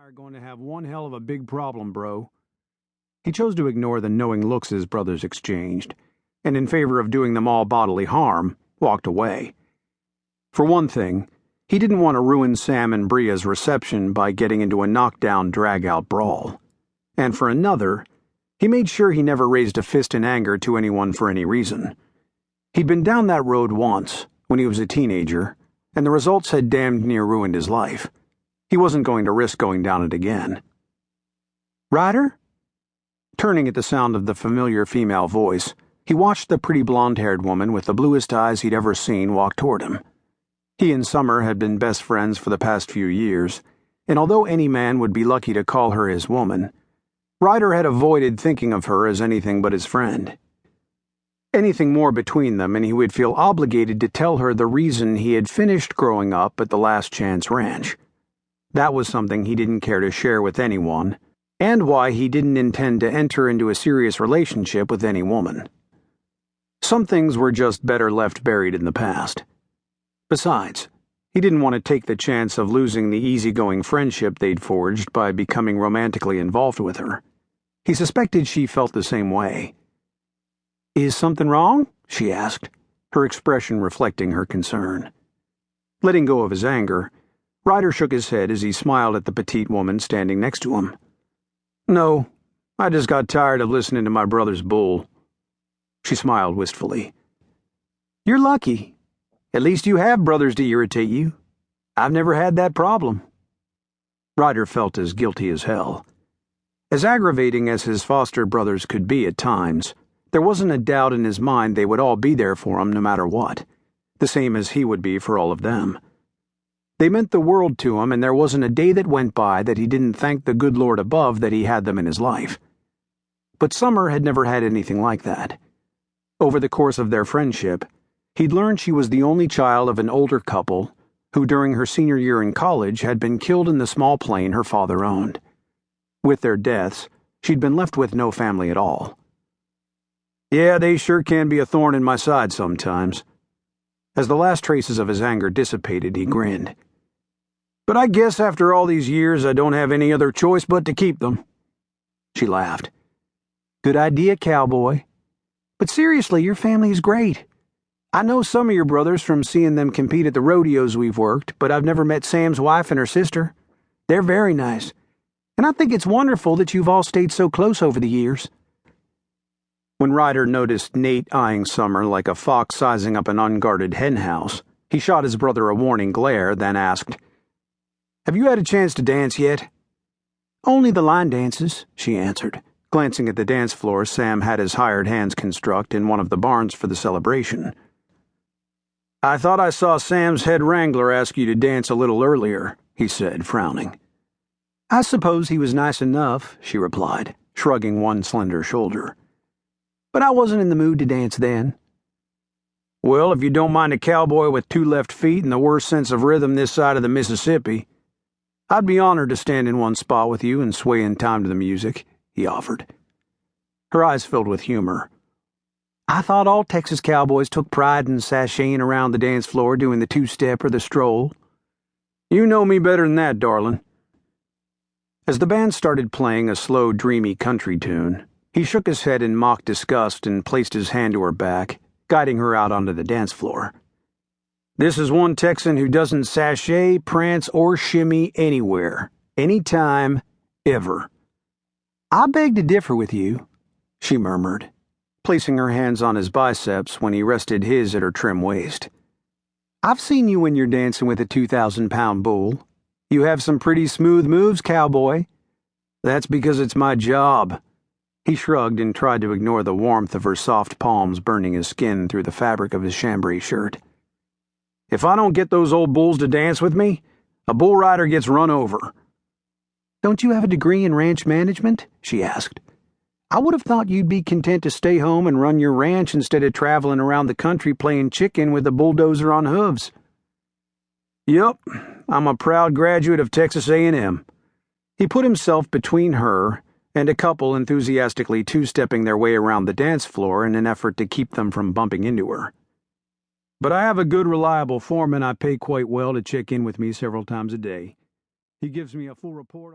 are going to have one hell of a big problem, bro. He chose to ignore the knowing looks his brothers exchanged, and in favor of doing them all bodily harm, walked away. For one thing, he didn't want to ruin Sam and Bria's reception by getting into a knockdown, drag-out brawl. And for another, he made sure he never raised a fist in anger to anyone for any reason. He'd been down that road once, when he was a teenager, and the results had damned near ruined his life. He wasn't going to risk going down it again. "Ryder?" Turning at the sound of the familiar female voice, he watched the pretty blonde-haired woman with the bluest eyes he'd ever seen walk toward him. He and Summer had been best friends for the past few years, and although any man would be lucky to call her his woman, Ryder had avoided thinking of her as anything but his friend. Anything more between them, and he would feel obligated to tell her the reason he had finished growing up at the Last Chance Ranch. That was something he didn't care to share with anyone, and why he didn't intend to enter into a serious relationship with any woman. Some things were just better left buried in the past. Besides, he didn't want to take the chance of losing the easygoing friendship they'd forged by becoming romantically involved with her. He suspected she felt the same way. "Is something wrong?" she asked, her expression reflecting her concern. Letting go of his anger, Ryder shook his head as he smiled at the petite woman standing next to him. "No, I just got tired of listening to my brother's bull." She smiled wistfully. "You're lucky. At least you have brothers to irritate you. I've never had that problem." Ryder felt as guilty as hell. As aggravating as his foster brothers could be at times, there wasn't a doubt in his mind they would all be there for him no matter what, the same as he would be for all of them. They meant the world to him, and there wasn't a day that went by that he didn't thank the good Lord above that he had them in his life. But Summer had never had anything like that. Over the course of their friendship, he'd learned she was the only child of an older couple who, during her senior year in college, had been killed in the small plane her father owned. With their deaths, she'd been left with no family at all. "Yeah, they sure can be a thorn in my side sometimes." As the last traces of his anger dissipated, he grinned. "But I guess after all these years I don't have any other choice but to keep them." She laughed. "Good idea, cowboy. But seriously, your family is great. I know some of your brothers from seeing them compete at the rodeos we've worked, but I've never met Sam's wife and her sister. They're very nice. And I think it's wonderful that you've all stayed so close over the years." When Ryder noticed Nate eyeing Summer like a fox sizing up an unguarded henhouse, he shot his brother a warning glare, then asked, "Have you had a chance to dance yet?" "Only the line dances," she answered, glancing at the dance floor Sam had his hired hands construct in one of the barns for the celebration. "I thought I saw Sam's head wrangler ask you to dance a little earlier," he said, frowning. "I suppose he was nice enough," she replied, shrugging one slender shoulder. "But I wasn't in the mood to dance then." "Well, if you don't mind a cowboy with two left feet and the worst sense of rhythm this side of the Mississippi, I'd be honored to stand in one spot with you and sway in time to the music," he offered. Her eyes filled with humor. "I thought all Texas cowboys took pride in sashaying around the dance floor doing the two-step or the stroll." "You know me better than that, darling." As the band started playing a slow, dreamy country tune, he shook his head in mock disgust and placed his hand to her back, guiding her out onto the dance floor. "This is one Texan who doesn't sashay, prance, or shimmy anywhere, anytime, ever." "I beg to differ with you," she murmured, placing her hands on his biceps when he rested his at her trim waist. "I've seen you when you're dancing with a 2,000-pound bull. You have some pretty smooth moves, cowboy." "That's because it's my job." He shrugged and tried to ignore the warmth of her soft palms burning his skin through the fabric of his chambray shirt. "If I don't get those old bulls to dance with me, a bull rider gets run over." "Don't you have a degree in ranch management?" she asked. "I would have thought you'd be content to stay home and run your ranch instead of traveling around the country playing chicken with a bulldozer on hooves." "Yup, I'm a proud graduate of Texas A&M. He put himself between her and a couple enthusiastically two-stepping their way around the dance floor in an effort to keep them from bumping into her. "But I have a good, reliable foreman I pay quite well to check in with me several times a day. He gives me a full report on